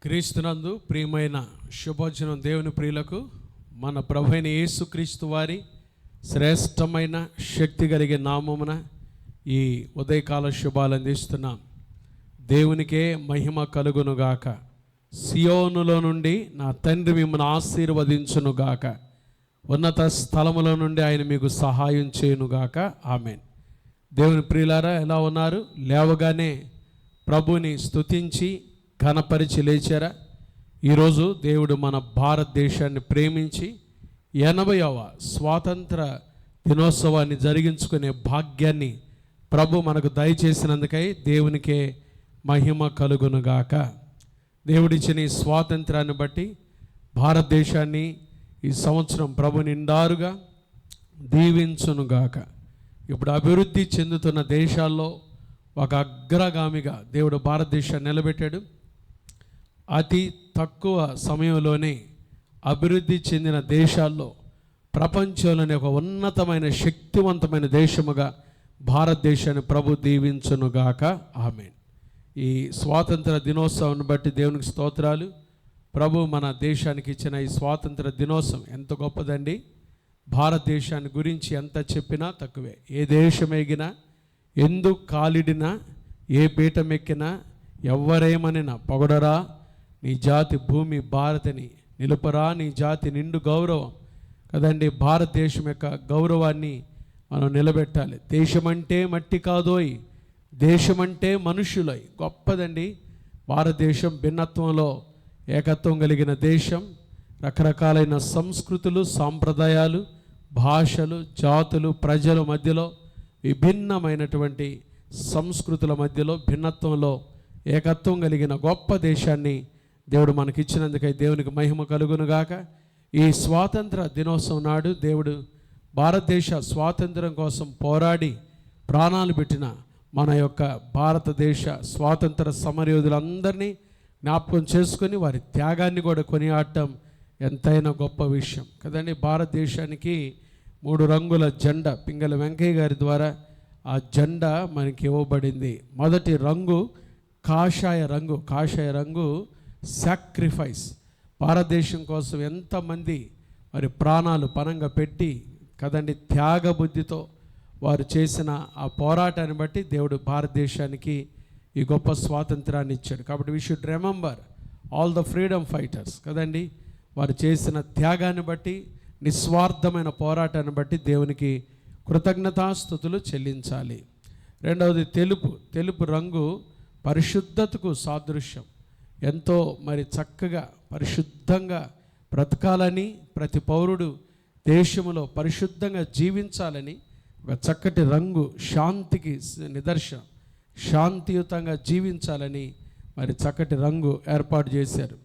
క్రీస్తునందు ప్రియమైన శుభవచనం దేవుని ప్రియులకు మన ప్రభువైన యేసుక్రీస్తు వారి శ్రేష్టమైన శక్తి కలిగే నామమున ఈ ఉదయకాల శుభాలు అందిస్తున్నాం. దేవునికే మహిమ కలుగునుగాక. సియోనులో నుండి నా తండ్రి మిమ్మల్ని ఆశీర్వదించునుగాక. ఉన్నత స్థలములో నుండి ఆయన మీకు సహాయం చేయునుగాక. ఆమేన్. దేవుని ప్రియులారా, ఎలా ఉన్నారు? లేవగానే ప్రభుని స్తుతించి ఘనపరిచి లేచారా? ఈరోజు దేవుడు మన భారతదేశాన్ని ప్రేమించి 80వ స్వాతంత్ర దినోత్సవాన్ని జరిగించుకునే భాగ్యాన్ని ప్రభు మనకు దయచేసినందుకై దేవునికే మహిమ కలుగునుగాక. దేవుడిచ్చిన ఈ స్వాతంత్రాన్ని బట్టి భారతదేశాన్ని ఈ సంవత్సరం ప్రభు నిండారుగా దీవించునుగాక. ఇప్పుడు అభివృద్ధి చెందుతున్న దేశాల్లో ఒక అగ్రగామిగా దేవుడు భారతదేశాన్ని నిలబెట్టాడు. అతి తక్కువ సమయంలోనే అభివృద్ధి చెందిన దేశాల్లో ప్రపంచంలోని ఒక ఉన్నతమైన శక్తివంతమైన దేశముగా భారతదేశాన్ని ప్రభు దీవించునుగాక. ఆమేన్. ఈ స్వాతంత్ర దినోత్సవాన్ని బట్టి దేవునికి స్తోత్రాలు. ప్రభు మన దేశానికి ఇచ్చిన ఈ స్వాతంత్ర దినోత్సవం ఎంత గొప్పదండి. భారతదేశాన్ని గురించి ఎంత చెప్పినా తక్కువే. ఏ దేశం ఎగినా, ఎందుకు కాలిడినా, ఏ పీఠం ఎక్కినా, ఎవ్వరేమనినా పొగడరా నీ జాతి భూమి భారతిని, నిలుపరా నీ జాతి నిండు గౌరవం కదండి. భారతదేశం యొక్క గౌరవాన్ని మనం నిలబెట్టాలి. దేశమంటే మట్టి కాదోయ్, దేశమంటే మనుషులై. గొప్పదండి భారతదేశం. భిన్నత్వంలో ఏకత్వం కలిగిన దేశం. రకరకాలైన సంస్కృతులు, సాంప్రదాయాలు, భాషలు, జాతులు, ప్రజల మధ్యలో విభిన్నమైనటువంటి సంస్కృతుల మధ్యలో భిన్నత్వంలో ఏకత్వం కలిగిన గొప్ప దేశాన్ని దేవుడు మనకిచ్చినందుకై దేవునికి మహిమ కలుగునుగాక. ఈ స్వాతంత్ర దినోత్సవం నాడు దేవుడు భారతదేశ స్వాతంత్రం కోసం పోరాడి ప్రాణాలు పెట్టిన మన యొక్క భారతదేశ స్వాతంత్ర సమరయోధులందరినీ జ్ఞాపకం చేసుకొని వారి త్యాగాన్ని కూడా కొనియాడటం ఎంతైనా గొప్ప విషయం కదండి. భారతదేశానికి 3 రంగుల జెండా పింగళ వెంకయ్య గారి ద్వారా ఆ జెండా మనకి ఇవ్వబడింది. మొదటి రంగు కాషాయ రంగు. కాషాయ రంగు సాక్రిఫైస్. భారతదేశం కోసం ఎంతమంది మరి ప్రాణాలు పణంగా పెట్టి కదండి త్యాగ బుద్ధితో వారు చేసిన ఆ పోరాటాన్ని బట్టి దేవుడు భారతదేశానికి ఈ గొప్ప స్వాతంత్రాన్ని ఇచ్చాడు. కాబట్టి we should remember all the freedom fighters కదండి. వారు చేసిన త్యాగాన్ని బట్టి, నిస్వార్థమైన పోరాటాన్ని బట్టి దేవునికి కృతజ్ఞతాస్తుతులు చెల్లించాలి. రెండవది తెలుపు. తెలుపు రంగు పరిశుద్ధతకు సాదృశ్యం. ఎంతో మరి చక్కగా పరిశుద్ధంగా బ్రతకాలని, ప్రతి పౌరుడు దేశంలో పరిశుద్ధంగా జీవించాలని ఒక చక్కటి రంగు, శాంతికి నిదర్శనం, శాంతియుతంగా జీవించాలని మరి చక్కటి రంగు ఏర్పాటు చేశారు.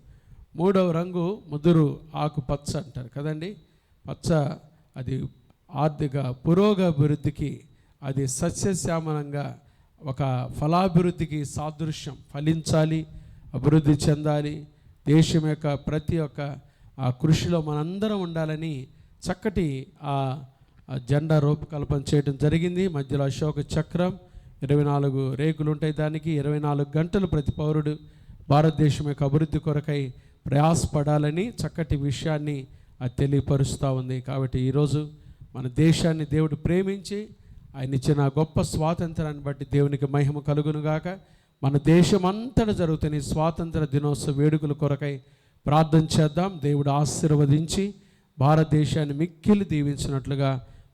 మూడవ రంగు ముదురు ఆకుపచ్చ అంటారు కదండి. పచ్చ అది ఆర్థిక పురోగభివృద్ధికి, అది సస్యశ్యామలంగా ఒక ఫలాభివృద్ధికి సాదృశ్యం. ఫలించాలి, అభివృద్ధి చెందాలి. దేశం యొక్క ప్రతి ఒక్క ఆ కృషిలో మనందరం ఉండాలని చక్కటి ఆ జెండా రూపకల్పన చేయడం జరిగింది. మధ్యలో అశోక చక్రం, 24 రేకులు ఉంటాయి దానికి. 24 గంటలు ప్రతి పౌరుడు భారతదేశం యొక్క అభివృద్ధి కొరకై ప్రయాసపడాలని చక్కటి విషయాన్ని అది తెలియపరుస్తూ ఉంది. కాబట్టి ఈరోజు మన దేశాన్ని దేవుడు ప్రేమించి ఆయన ఇచ్చిన గొప్ప స్వాతంత్రాన్ని బట్టి దేవునికి మహిమ కలుగునుగాక. మన దేశం అంతటా జరుగుతున్న స్వాతంత్ర దినోత్సవ వేడుకల కొరకై ప్రార్థన చేద్దాం. దేవుడు ఆశీర్వదించి భారతదేశాన్ని మిక్కిలి దీవించినట్లుగా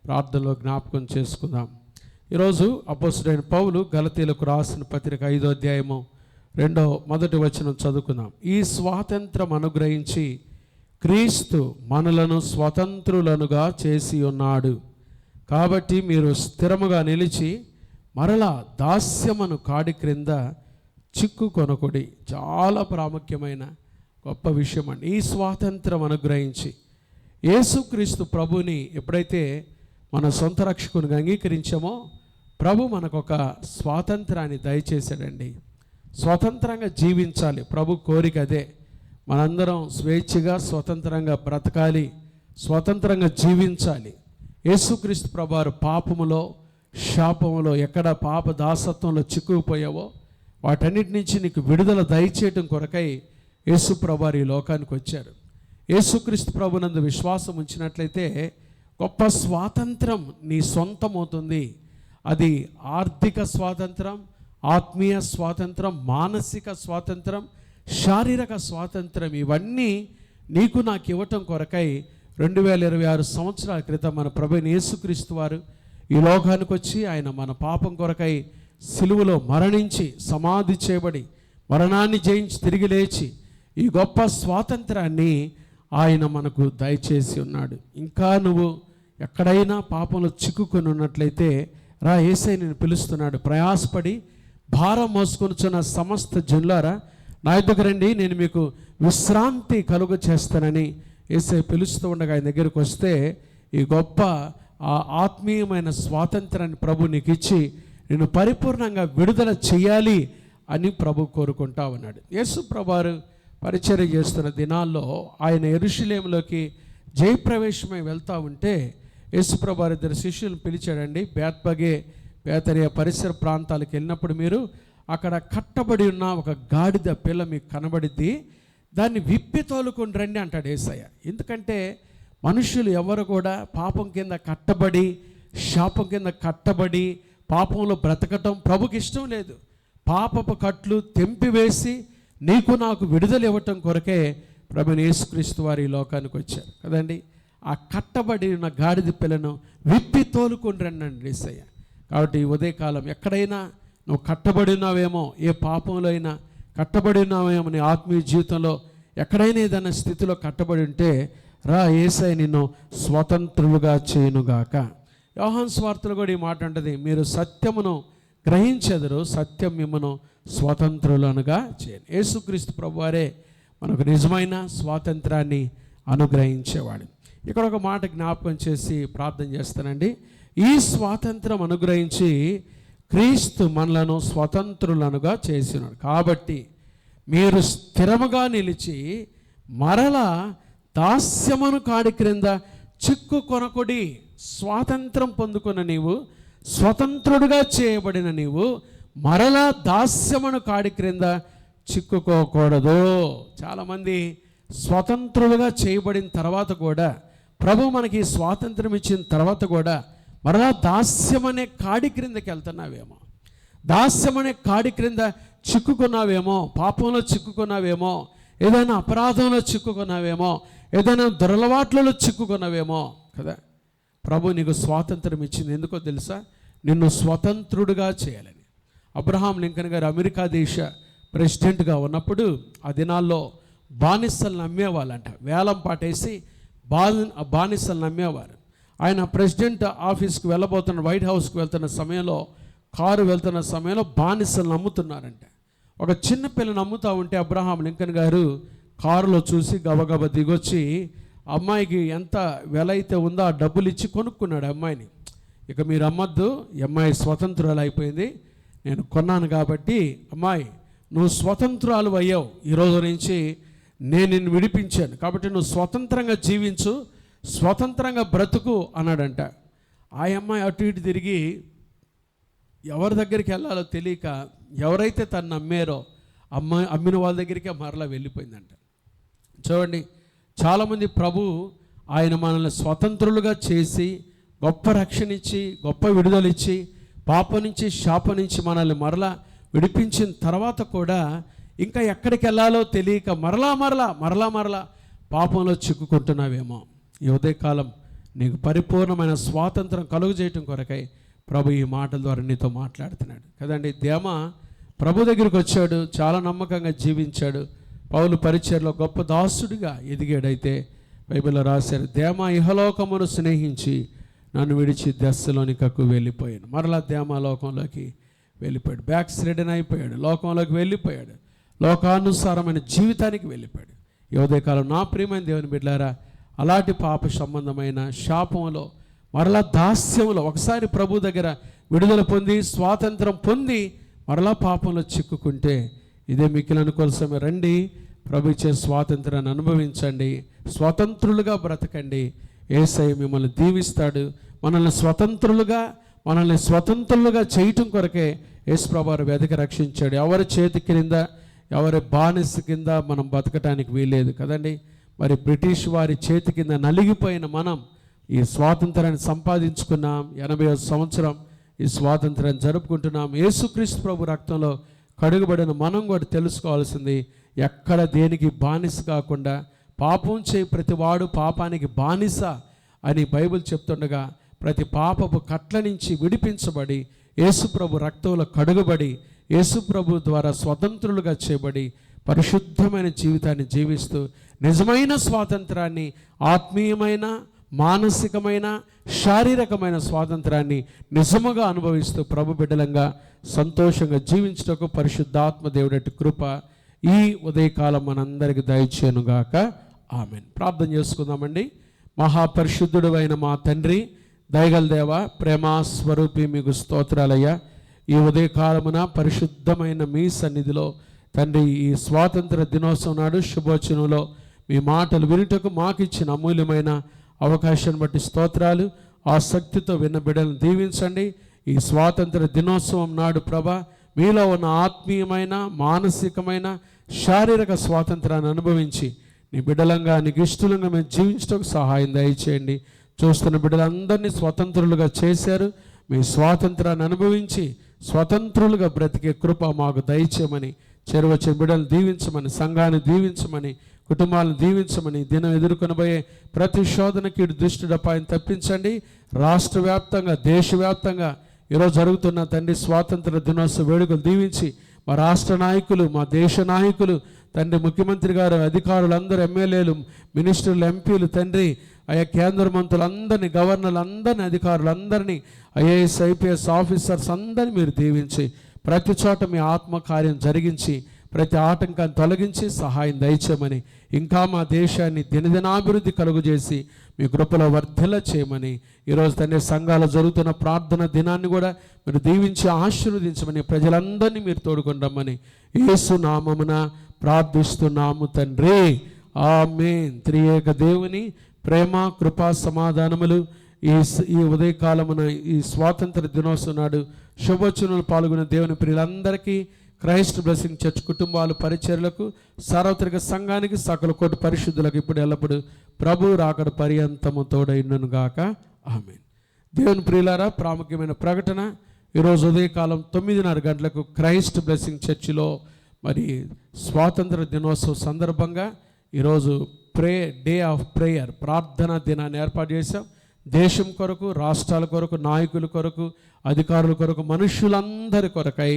ప్రార్థనలో జ్ఞాపకం చేసుకుందాం. ఈరోజు అపోస్తలుడైన పౌలు గలతీయులకు రాసిన పత్రిక 5వ అధ్యాయము 1వ వచనం చదువుకుందాం. ఈ స్వాతంత్రం అనుగ్రహించి క్రీస్తు మనలను స్వతంత్రులనుగా చేసి ఉన్నాడు. కాబట్టి మీరు స్థిరముగా నిలిచి మరలా దాస్యమును కాడి క్రింద చిక్కుకొనకుడి. చాలా ప్రాముఖ్యమైన గొప్ప విషయం అండి. ఈ స్వాతంత్రం అనుగ్రహించి యేసుక్రీస్తు ప్రభుని ఎప్పుడైతే మన సొంత రక్షకునిగా అంగీకరించామో ప్రభు మనకు ఒక స్వాతంత్రాన్ని దయచేశాడండి. స్వతంత్రంగా జీవించాలి. ప్రభు కోరిక అదే. మనందరం స్వేచ్ఛగా స్వతంత్రంగా బ్రతకాలి, స్వతంత్రంగా జీవించాలి. యేసుక్రీస్తు ప్రభువారు పాపములో, శాపములో, ఎక్కడ పాప దాసత్వంలో చిక్కుకుపోయావో వాటన్నిటి నుంచి నీకు విడుదల దయచేయటం కొరకై యేసు ప్రభువారు ఈ లోకానికి వచ్చారు. యేసుక్రీస్తు ప్రభునందు విశ్వాసం ఉంచినట్లయితే గొప్ప స్వాతంత్రం నీ సొంతమవుతుంది. అది ఆర్థిక స్వాతంత్రం, ఆత్మీయ స్వాతంత్రం, మానసిక స్వాతంత్రం, శారీరక స్వాతంత్రం, ఇవన్నీ నీకు నాకు ఇవ్వటం కొరకై 2026 సంవత్సరాల క్రితం మన ప్రభువైన యేసుక్రీస్తు వారు ఈ లోకానికి వచ్చి ఆయన మన పాపం కొరకై సిలువలో మరణించి సమాధి చేయబడి మరణాన్ని జయించి తిరిగి లేచి ఈ గొప్ప స్వాతంత్రాన్ని ఆయన మనకు దయచేసి ఉన్నాడు. ఇంకా నువ్వు ఎక్కడైనా పాపంలో చిక్కుకొని ఉన్నట్లయితే రా, యేసయ్య నిన్ను పిలుస్తున్నాడు. ప్రయాసపడి భారం మోసుకొనుచున్న సమస్త జనులారా నా యొద్దకు రండి, నేను మీకు విశ్రాంతి కలుగ చేస్తానని యేసయ్య పిలుస్తూ ఉండగా ఆయన దగ్గరికి వస్తే ఈ గొప్ప ఆ ఆత్మీయమైన స్వాతంత్రాన్ని ప్రభు నీకు ఇచ్చి నిన్ను పరిపూర్ణంగా విడుదల చేయాలి అని ప్రభు కోరుకుంటా ఉన్నాడు. యేసు ప్రభువారు పరిచర్య చేస్తున్న దినాల్లో ఆయన యెరూషలేములోకి జయప్రవేశమై వెళ్తూ ఉంటే యేసు ప్రభువారు 2 శిష్యులను పిలిచాడండి. బేత్పగే బేతనియ పరిసర ప్రాంతాలకు వెళ్ళినప్పుడు మీరు అక్కడ కట్టబడి ఉన్న ఒక గాడిద పిల్ల మీకు కనబడిద్ది, దాన్ని విప్పి తోలుకొని రండి అంటాడు యేసయ్య. ఎందుకంటే మనుషులు ఎవరు కూడా పాపం కింద కట్టబడి, శాపం కింద కట్టబడి పాపంలో బ్రతకటం ప్రభుకి ఇష్టం లేదు. పాపపు కట్లు తెంపివేసి నీకు నాకు విడుదల ఇవ్వటం కొరకే ప్రభువైన యేసుక్రీస్తు వారు ఈ లోకానికి వచ్చారు కదండి. ఆ కట్టబడి ఉన్న గాడిద పిల్లను విప్పి తోలుకొని రండి యేసయ్య. కాబట్టి ఉదయకాలం ఎక్కడైనా నువ్వు కట్టబడి ఉన్నావేమో, ఏ పాపంలో అయినా కట్టబడి ఉన్నావేమో, నీ ఆత్మీయ జీవితంలో ఎక్కడైనా ఏదైనా స్థితిలో కట్టబడి ఉంటే రా, యేసయ్య నిన్ను స్వతంత్రులుగా చేయునుగాక. యోహాను సువార్తలో కూడా ఈ మాట ఉంటుంది, మీరు సత్యమును గ్రహించెదరు, సత్యం మిమ్మను స్వతంత్రులనుగా చేయను. యేసుక్రీస్తు ప్రభువారే మనకు నిజమైన స్వాతంత్రాన్ని అనుగ్రహించేవాడు. ఇక్కడ ఒక మాట జ్ఞాపకం చేసి ప్రార్థన చేస్తానండి. ఈ స్వాతంత్రం అనుగ్రహించి క్రీస్తు మనలను స్వతంత్రులనుగా చేసినాడు. కాబట్టి మీరు స్థిరముగా నిలిచి మరలా దాస్యమును కాడి క్రింద చిక్కు కొనకుడి. స్వాతంత్రం పొందుకున్న నీవు, స్వతంత్రుడుగా చేయబడిన నీవు మరలా దాస్యమును కాడి క్రింద చిక్కుకోకూడదు. చాలామంది స్వతంత్రులుగా చేయబడిన తర్వాత కూడా, ప్రభు మనకి స్వాతంత్రం ఇచ్చిన తర్వాత కూడా మరలా దాస్యం అనే కాడి క్రిందకి వెళ్తున్నావేమో, దాస్యం అనే కాడి క్రింద చిక్కుకున్నావేమో, పాపంలో చిక్కుకున్నావేమో, ఏదైనా అపరాధంలో చిక్కుకున్నావేమో, ఏదైనా దురలవాట్లలో చిక్కుకున్నావేమో కదా. ప్రభు నీకు స్వాతంత్రం ఇచ్చింది ఎందుకో తెలుసా? నిన్ను స్వతంత్రుడుగా చేయాలని. అబ్రహాం లింకన్ గారు అమెరికా దేశ ప్రెసిడెంట్గా ఉన్నప్పుడు ఆ దినాల్లో బానిసలను అమ్మేవాళ్ళంట. వేలం పాటేసి బానిసలను అమ్మేవారు. ఆయన ప్రెసిడెంట్ ఆఫీస్కి వెళ్ళబోతున్న, వైట్ హౌస్కి వెళ్తున్న సమయంలో, కారు వెళ్తున్న సమయంలో బానిసలను అమ్ముతున్నారంట. ఒక చిన్న పిల్లని అమ్ముతూ ఉంటే అబ్రహాం లింకన్ గారు కారులో చూసి గబగబ దిగొచ్చి అమ్మాయికి ఎంత వెల అయితే ఉందో ఆ డబ్బులు ఇచ్చి కొనుక్కున్నాడు అమ్మాయిని. ఇక మీరు అమ్మద్దు, ఈ అమ్మాయి స్వతంత్రాలు అయిపోయింది, నేను కొన్నాను కాబట్టి అమ్మాయి నువ్వు స్వతంత్రాలు అయ్యావు, ఈరోజు నుంచి నేను నిన్ను విడిపించాను, కాబట్టి నువ్వు స్వతంత్రంగా జీవించు, స్వతంత్రంగా బ్రతుకు అన్నాడంట. ఆ అమ్మాయి అటు ఇటు తిరిగి ఎవరి దగ్గరికి వెళ్ళాలో తెలియక, ఎవరైతే తను అమ్మారో అమ్మిన వాళ్ళ దగ్గరికే మరలా వెళ్ళిపోయిందంట. చూడండి, చాలామంది ప్రభు ఆయన మనల్ని స్వతంత్రులుగా చేసి గొప్ప రక్షణ ఇచ్చి, గొప్ప విడుదలిచ్చి, పాపం నుంచి శాపం నుంచి మనల్ని మరలా విడిపించిన తర్వాత కూడా ఇంకా ఎక్కడికి వెళ్ళాలో తెలియక మరలా పాపంలో చిక్కుకుంటున్నావేమో. ఈ ఉదయకాలం నీకు పరిపూర్ణమైన స్వాతంత్రం కలుగు చేయటం కొరకై ప్రభు ఈ మాటల ద్వారా నీతో మాట్లాడుతున్నాడు కదండి. దేమ ప్రభు దగ్గరికి వచ్చాడు, చాలా నమ్మకంగా జీవించాడు, పౌలు పరిచర్లో గొప్ప దాసుడిగా ఎదిగాడైతే బైబిల్లో రాశారు, దేమ ఇహలోకమును స్నేహించి నన్ను విడిచి దశలోనికకు వెళ్ళిపోయాను. మరలా దేమ లోకంలోకి వెళ్ళిపోయాడు, బ్యాక్ స్లైడన్ అయిపోయాడు, లోకంలోకి వెళ్ళిపోయాడు, లోకానుసారమైన జీవితానికి వెళ్ళిపోయాడు. ఈ ఉదయకాలం నా ప్రియమైన దేవుని బిడ్డలారా, అలాంటి పాప సంబంధమైన శాపంలో, మరలా దాస్యంలో ఒకసారి ప్రభు దగ్గర విడుదల పొంది స్వాతంత్రం పొంది మరలా పాపంలో చిక్కుకుంటే ఇదే మిక్కిలి అనుకోవాల్సిన రండి, ప్రభు ఇచ్చే స్వాతంత్రాన్ని అనుభవించండి, స్వతంత్రులుగా బ్రతకండి. యేసయ్య మిమ్మల్ని దీవిస్తాడు. మనల్ని స్వతంత్రులుగా చేయటం కొరకే యేసు ప్రభువు వెదకి రక్షించాడు. ఎవరి చేతి క్రింద ఎవరి బానిస కింద మనం బతకటానికి వీలేదు కదండి. మరి బ్రిటిష్ వారి చేతి కింద నలిగిపోయిన మనం ఈ స్వాతంత్రాన్ని సంపాదించుకున్నాం. 80వ సంవత్సరం ఈ స్వాతంత్రాన్ని జరుపుకుంటున్నాం. యేసుక్రీస్తు ప్రభు రక్తంలో కడుగుబడిన మనం కూడా తెలుసుకోవాల్సింది, ఎక్కడ దేనికి బానిస కాకుండా, పాపం చేయి ప్రతివాడు పాపానికి బానిస అని బైబిల్ చెప్తుండగా, ప్రతి పాపపు కట్ల నుంచి విడిపించబడి యేసుప్రభు రక్తంలో కడుగబడి యేసుప్రభు ద్వారా స్వతంత్రులుగా చేయబడి పరిశుద్ధమైన జీవితాన్ని జీవిస్తూ నిజమైన స్వాతంత్రాన్ని, ఆత్మీయమైన, మానసికమైన, శారీరకమైన స్వాతంత్రాన్ని నిజముగా అనుభవిస్తూ ప్రభు బిడ్డలంగా సంతోషంగా జీవించుటకు పరిశుద్ధాత్మ దేవుడటి కృప ఈ ఉదయకాలం మనందరికీ దయచేయునుగాక. ఆమేన్. ప్రార్థన చేసుకుందామండి. మహాపరిశుద్ధుడు అయిన మా తండ్రి, దయగల దేవ, ప్రేమా స్వరూపి, మీకు స్తోత్రాలయ్యా. ఈ ఉదయకాలమున పరిశుద్ధమైన మీ సన్నిధిలో తండ్రి, ఈ స్వాతంత్ర దినోత్సవం నాడు శుభోచనంలో మీ మాటలు వినుటకు మాకు ఇచ్చిన అమూల్యమైన అవకాశాన్ని బట్టి స్తోత్రాలు. ఆసక్తితో విన్న బిడ్డలను దీవించండి. ఈ స్వాతంత్ర దినోత్సవం నాడు ప్రభా, మీలో ఉన్న ఆత్మీయమైన, మానసికమైన, శారీరక స్వాతంత్రాన్ని అనుభవించి నీ బిడ్డలంగా, నీకు ఇష్టలంగా మేము జీవించడానికి సహాయం దయచేయండి. చూస్తున్న బిడ్డలందరినీ స్వతంత్రులుగా చేశారు. మీ స్వాతంత్రాన్ని అనుభవించి స్వతంత్రులుగా బ్రతికే కృప మాకు దయచేయమని, చేరువచ్చిన బిడ్డలు దీవించమని, సంఘాన్ని దీవించమని, కుటుంబాలను దీవించమని, దినం ఎదుర్కొనబోయే ప్రతి శోధనకి దుష్టుడపాయం తప్పించండి. రాష్ట్ర వ్యాప్తంగా, దేశవ్యాప్తంగా ఈరోజు జరుగుతున్న తండ్రి స్వాతంత్ర దినోత్సవ వేడుకలు దీవించి, మా రాష్ట్ర నాయకులు, మా దేశ నాయకులు తండ్రి, ముఖ్యమంత్రి గారు, అధికారులందరూ, ఎమ్మెల్యేలు, మినిస్టర్లు, ఎంపీలు తండ్రి, ఆయా కేంద్ర మంత్రులందరినీ, గవర్నర్లందరినీ, అధికారులందరినీ, ఐఏఎస్, ఐపీఎస్ ఆఫీసర్స్ అందరినీ మీరు దీవించి ప్రతి చోట మీ ఆత్మకార్యం జరిగించి ప్రతి ఆటంకాన్ని తొలగించి సహాయం దయచేయమని, ఇంకా మా దేశాన్ని దినదినాభివృద్ధి కలుగజేసి మీ కృపలో వర్ధిల్ల చేయమని, ఈరోజు తండ్రి సంఘాలు జరుగుతున్న ప్రార్థన దినాన్ని కూడా మీరు దీవించి ఆశీర్వదించమని, ప్రజలందరినీ మీరు తోడుకొండమని యేసు నామమున ప్రార్థిస్తున్నాము తండ్రి. ఆమేన్. త్రియేక దేవుని ప్రేమ, కృపా, సమాధానములు ఈ ఉదయకాలమున ఈ స్వాతంత్ర దినోత్సవం నాడు శుభోచనలు పాల్గొన్న దేవుని ప్రియులందరికీ, క్రైస్ట్ బ్లెస్సింగ్ చర్చ్ కుటుంబాలు, పరిచర్లకు, సార్వత్రిక సంఘానికి, సకల కోటి పరిశుద్ధులకు ఇప్పుడు ఎల్లప్పుడు ప్రభు రాకడ పర్యంతము తోడైనను గాక. ఆమేన్. దేవుని ప్రియులారా, ప్రాముఖ్యమైన ప్రకటన. ఈరోజు ఉదయకాలం 9:30 గంటలకు క్రైస్ట్ బ్లెస్సింగ్ చర్చిలో మరి స్వాతంత్ర దినోత్సవం సందర్భంగా ఈరోజు డే ఆఫ్ ప్రేయర్, ప్రార్థనా దినాన్ని ఏర్పాటు చేశాం. దేశం కొరకు, రాష్ట్రాల కొరకు, నాయకుల కొరకు, అధికారుల కొరకు, మనుషులందరి కొరకై,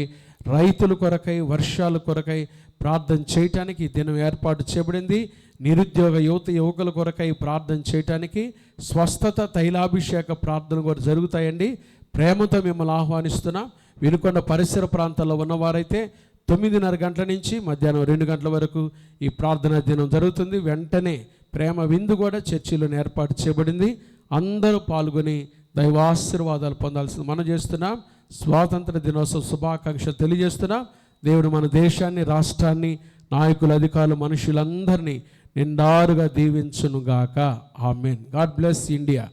రైతుల కొరకై, వర్షాల కొరకై ప్రార్థన చేయటానికి ఈ దినం ఏర్పాటు చేయబడింది. నిరుద్యోగ యువకుల కొరకై ప్రార్థన చేయటానికి, స్వస్థత, తైలాభిషేక ప్రార్థన కూడా జరుగుతాయండి. ప్రేమతో మిమ్మల్ని ఆహ్వానిస్తున్నాం. వినుకొండ పరిసర ప్రాంతాల్లో ఉన్నవారైతే 9:30 గంటల నుంచి మధ్యాహ్నం 2 గంటల వరకు ఈ ప్రార్థనా దినం జరుగుతుంది. వెంటనే ప్రేమ విందు కూడా చర్చిలోనే ఏర్పాటు చేయబడింది. అందరూ పాల్గొని దైవాశీర్వాదాలు పొందాల్సింది మనం చేస్తున్నాం. స్వాతంత్ర దినోత్సవ శుభాకాంక్షలు తెలియజేస్తున్నాం. దేవుడు మన దేశాన్ని, రాష్ట్రాన్ని, నాయకులు, అధికారులు, మనుషులందరినీ నిండారుగా దీవించునుగాక. ఆమేన్. God bless India.